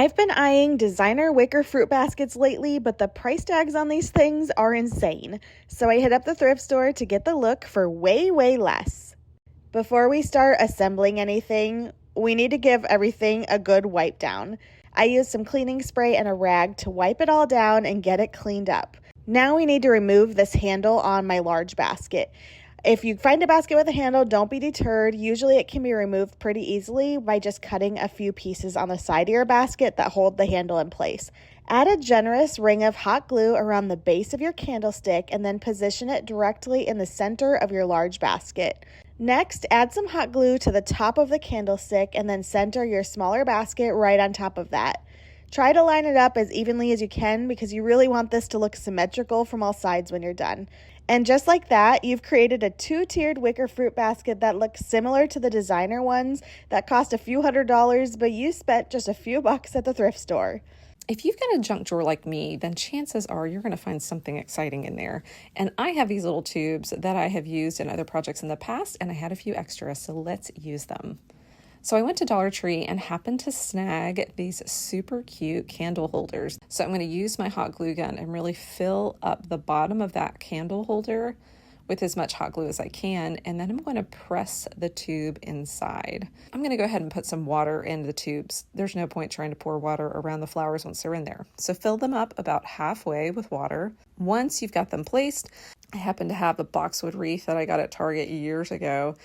I've been eyeing designer wicker fruit baskets lately, but the price tags on these things are insane. So I hit up the thrift store to get the look for way, way less. Before we start assembling anything, we need to give everything a good wipe down. I used some cleaning spray and a rag to wipe it all down and get it cleaned up. Now we need to remove this handle on my large basket. If you find a basket with a handle, don't be deterred. Usually it can be removed pretty easily by just cutting a few pieces on the side of your basket that hold the handle in place. Add a generous ring of hot glue around the base of your candlestick and then position it directly in the center of your large basket. Next, add some hot glue to the top of the candlestick and then center your smaller basket right on top of that. Try to line it up as evenly as you can because you really want this to look symmetrical from all sides when you're done. And just like that, you've created a two-tiered wicker fruit basket that looks similar to the designer ones that cost a few $100s, but you spent just a few bucks at the thrift store. If you've got a junk drawer like me, then chances are you're going to find something exciting in there. And I have these little tubes that I have used in other projects in the past, and I had a few extras, so let's use them. So I went to Dollar Tree and happened to snag these super cute candle holders. So I'm going to use my hot glue gun and really fill up the bottom of that candle holder with as much hot glue as I can, and then I'm going to press the tube inside. I'm going to go ahead and put some water in the tubes. There's no point trying to pour water around the flowers once they're in there. So fill them up about halfway with water. Once you've got them placed, I happen to have a boxwood wreath that I got at Target years ago,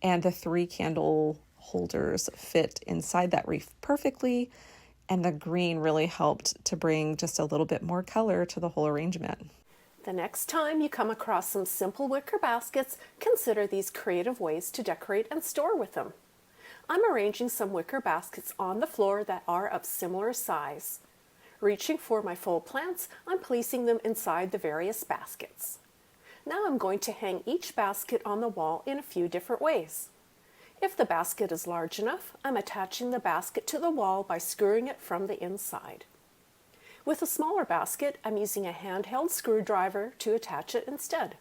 and the 3 candle holders fit inside that wreath perfectly, and the green really helped to bring just a little bit more color to the whole arrangement. The next time you come across some simple wicker baskets, consider these creative ways to decorate and store with them. I'm arranging some wicker baskets on the floor that are of similar size. Reaching for my full plants, I'm placing them inside the various baskets. Now I'm going to hang each basket on the wall in a few different ways. If the basket is large enough, I'm attaching the basket to the wall by screwing it from the inside. With a smaller basket, I'm using a handheld screwdriver to attach it instead.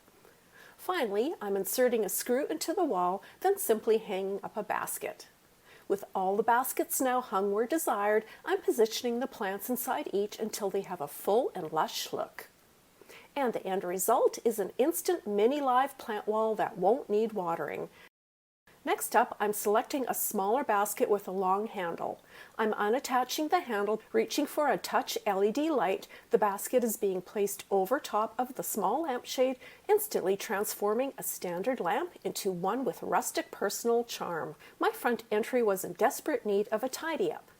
Finally, I'm inserting a screw into the wall, then simply hanging up a basket. With all the baskets now hung where desired, I'm positioning the plants inside each until they have a full and lush look. And the end result is an instant mini live plant wall that won't need watering. Next up, I'm selecting a smaller basket with a long handle. I'm unattaching the handle, reaching for a touch LED light. The basket is being placed over top of the small lampshade, instantly transforming a standard lamp into one with rustic personal charm. My front entry was in desperate need of a tidy-up.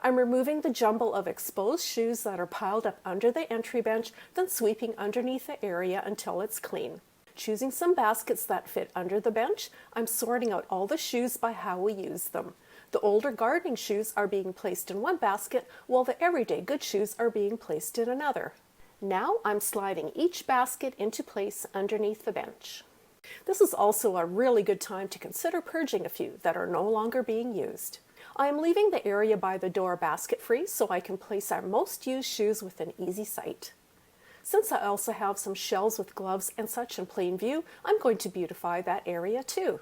I'm removing the jumble of exposed shoes that are piled up under the entry bench, then sweeping underneath the area until it's clean. Choosing some baskets that fit under the bench, I'm sorting out all the shoes by how we use them. The older gardening shoes are being placed in one basket, while the everyday good shoes are being placed in another. Now I'm sliding each basket into place underneath the bench. This is also a really good time to consider purging a few that are no longer being used. I am leaving the area by the door basket free so I can place our most used shoes within easy sight. Since I also have some shelves with gloves and such in plain view, I'm going to beautify that area too.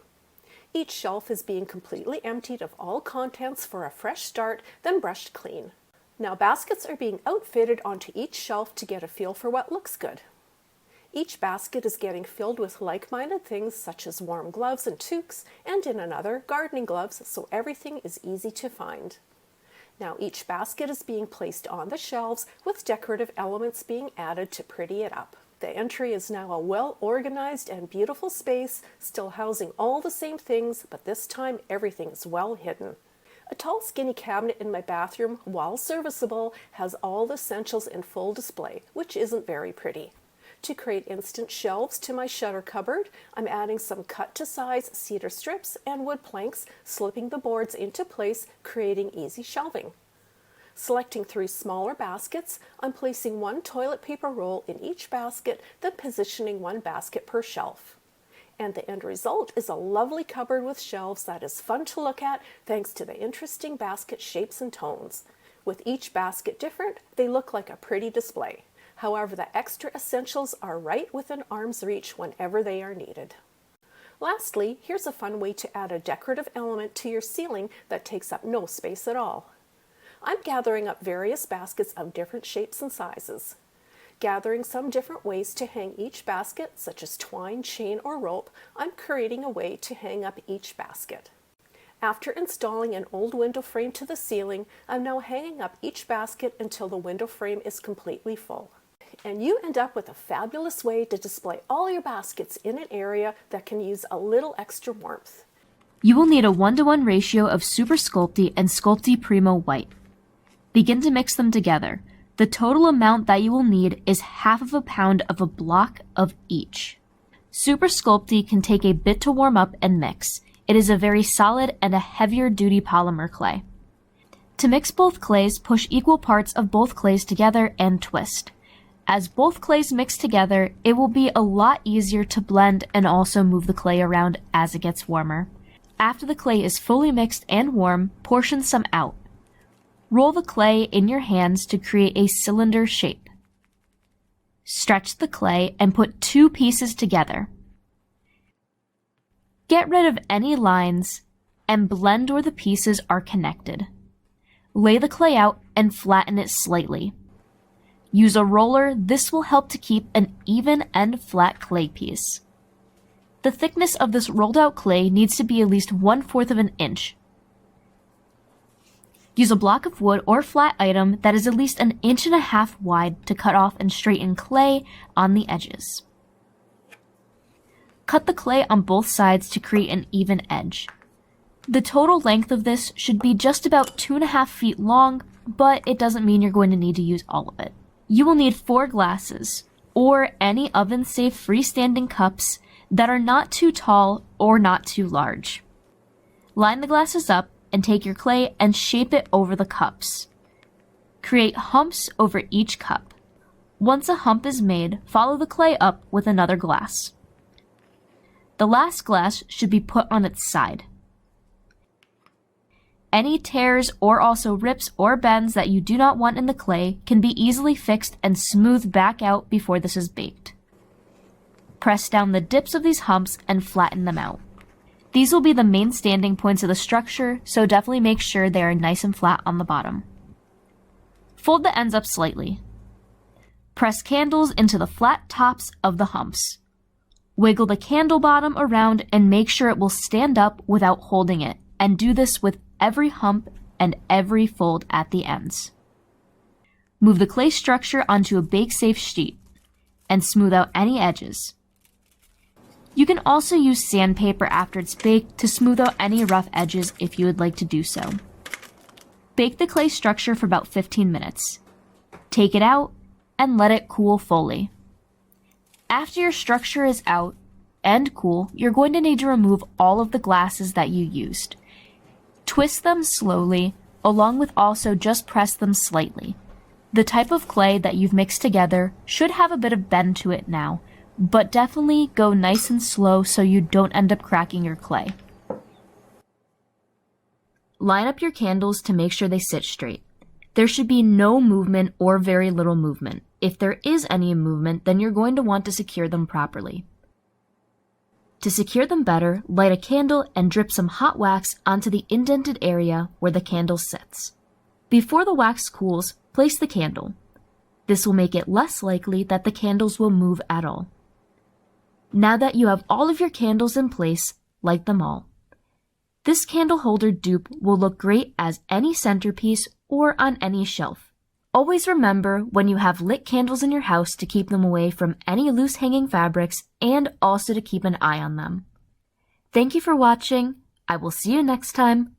Each shelf is being completely emptied of all contents for a fresh start, then brushed clean. Now baskets are being outfitted onto each shelf to get a feel for what looks good. Each basket is getting filled with like-minded things such as warm gloves and toques, and in another, gardening gloves, so everything is easy to find. Now each basket is being placed on the shelves with decorative elements being added to pretty it up. The entry is now a well-organized and beautiful space, still housing all the same things, but this time everything is well hidden. A tall skinny cabinet in my bathroom, while serviceable, has all the essentials in full display, which isn't very pretty. To create instant shelves to my shutter cupboard, I'm adding some cut-to-size cedar strips and wood planks, slipping the boards into place, creating easy shelving. Selecting 3 smaller baskets, I'm placing 1 toilet paper roll in each basket, then positioning 1 basket per shelf. And the end result is a lovely cupboard with shelves that is fun to look at thanks to the interesting basket shapes and tones. With each basket different, they look like a pretty display. However, the extra essentials are right within arm's reach whenever they are needed. Lastly, here's a fun way to add a decorative element to your ceiling that takes up no space at all. I'm gathering up various baskets of different shapes and sizes. Gathering some different ways to hang each basket, such as twine, chain, or rope, I'm creating a way to hang up each basket. After installing an old window frame to the ceiling, I'm now hanging up each basket until the window frame is completely full. And you end up with a fabulous way to display all your baskets in an area that can use a little extra warmth. You will need a 1-to-1 ratio of Super Sculpey and Sculpey Primo White. Begin to mix them together. The total amount that you will need is half of a pound of a block of each. Super Sculpey can take a bit to warm up and mix. It is a very solid and a heavier duty polymer clay. To mix both clays, push equal parts of both clays together and twist. As both clays mix together, it will be a lot easier to blend and also move the clay around as it gets warmer. After the clay is fully mixed and warm, portion some out. Roll the clay in your hands to create a cylinder shape. Stretch the clay and put 2 pieces together. Get rid of any lines and blend where the pieces are connected. Lay the clay out and flatten it slightly. Use a roller. This will help to keep an even and flat clay piece. The thickness of this rolled out clay needs to be at least 1/4 of an inch. Use a block of wood or flat item that is at least 1.5 inches wide to cut off and straighten clay on the edges. Cut the clay on both sides to create an even edge. The total length of this should be just about 2.5 feet long, but it doesn't mean you're going to need to use all of it. You will need 4 glasses, or any oven-safe freestanding cups that are not too tall or not too large. Line the glasses up and take your clay and shape it over the cups. Create humps over each cup. Once a hump is made, follow the clay up with another glass. The last glass should be put on its side. Any tears or also rips or bends that you do not want in the clay can be easily fixed and smoothed back out before this is baked. Press down the dips of these humps and flatten them out. These will be the main standing points of the structure, so definitely make sure they are nice and flat on the bottom. Fold the ends up slightly. Press candles into the flat tops of the humps. Wiggle the candle bottom around and make sure it will stand up without holding it, and do this with every hump and every fold at the ends. Move the clay structure onto a bake-safe sheet and smooth out any edges. You can also use sandpaper after it's baked to smooth out any rough edges if you would like to do so. Bake the clay structure for about 15 minutes. Take it out and let it cool fully. After your structure is out and cool, you're going to need to remove all of the glasses that you used. Twist them slowly, along with also just press them slightly. The type of clay that you've mixed together should have a bit of bend to it now, but definitely go nice and slow so you don't end up cracking your clay. Line up your candles to make sure they sit straight. There should be no movement or very little movement. If there is any movement, then you're going to want to secure them properly. To secure them better, light a candle and drip some hot wax onto the indented area where the candle sits. Before the wax cools, place the candle. This will make it less likely that the candles will move at all. Now that you have all of your candles in place, light them all. This candle holder dupe will look great as any centerpiece or on any shelf. Always remember when you have lit candles in your house to keep them away from any loose hanging fabrics and also to keep an eye on them. Thank you for watching. I will see you next time.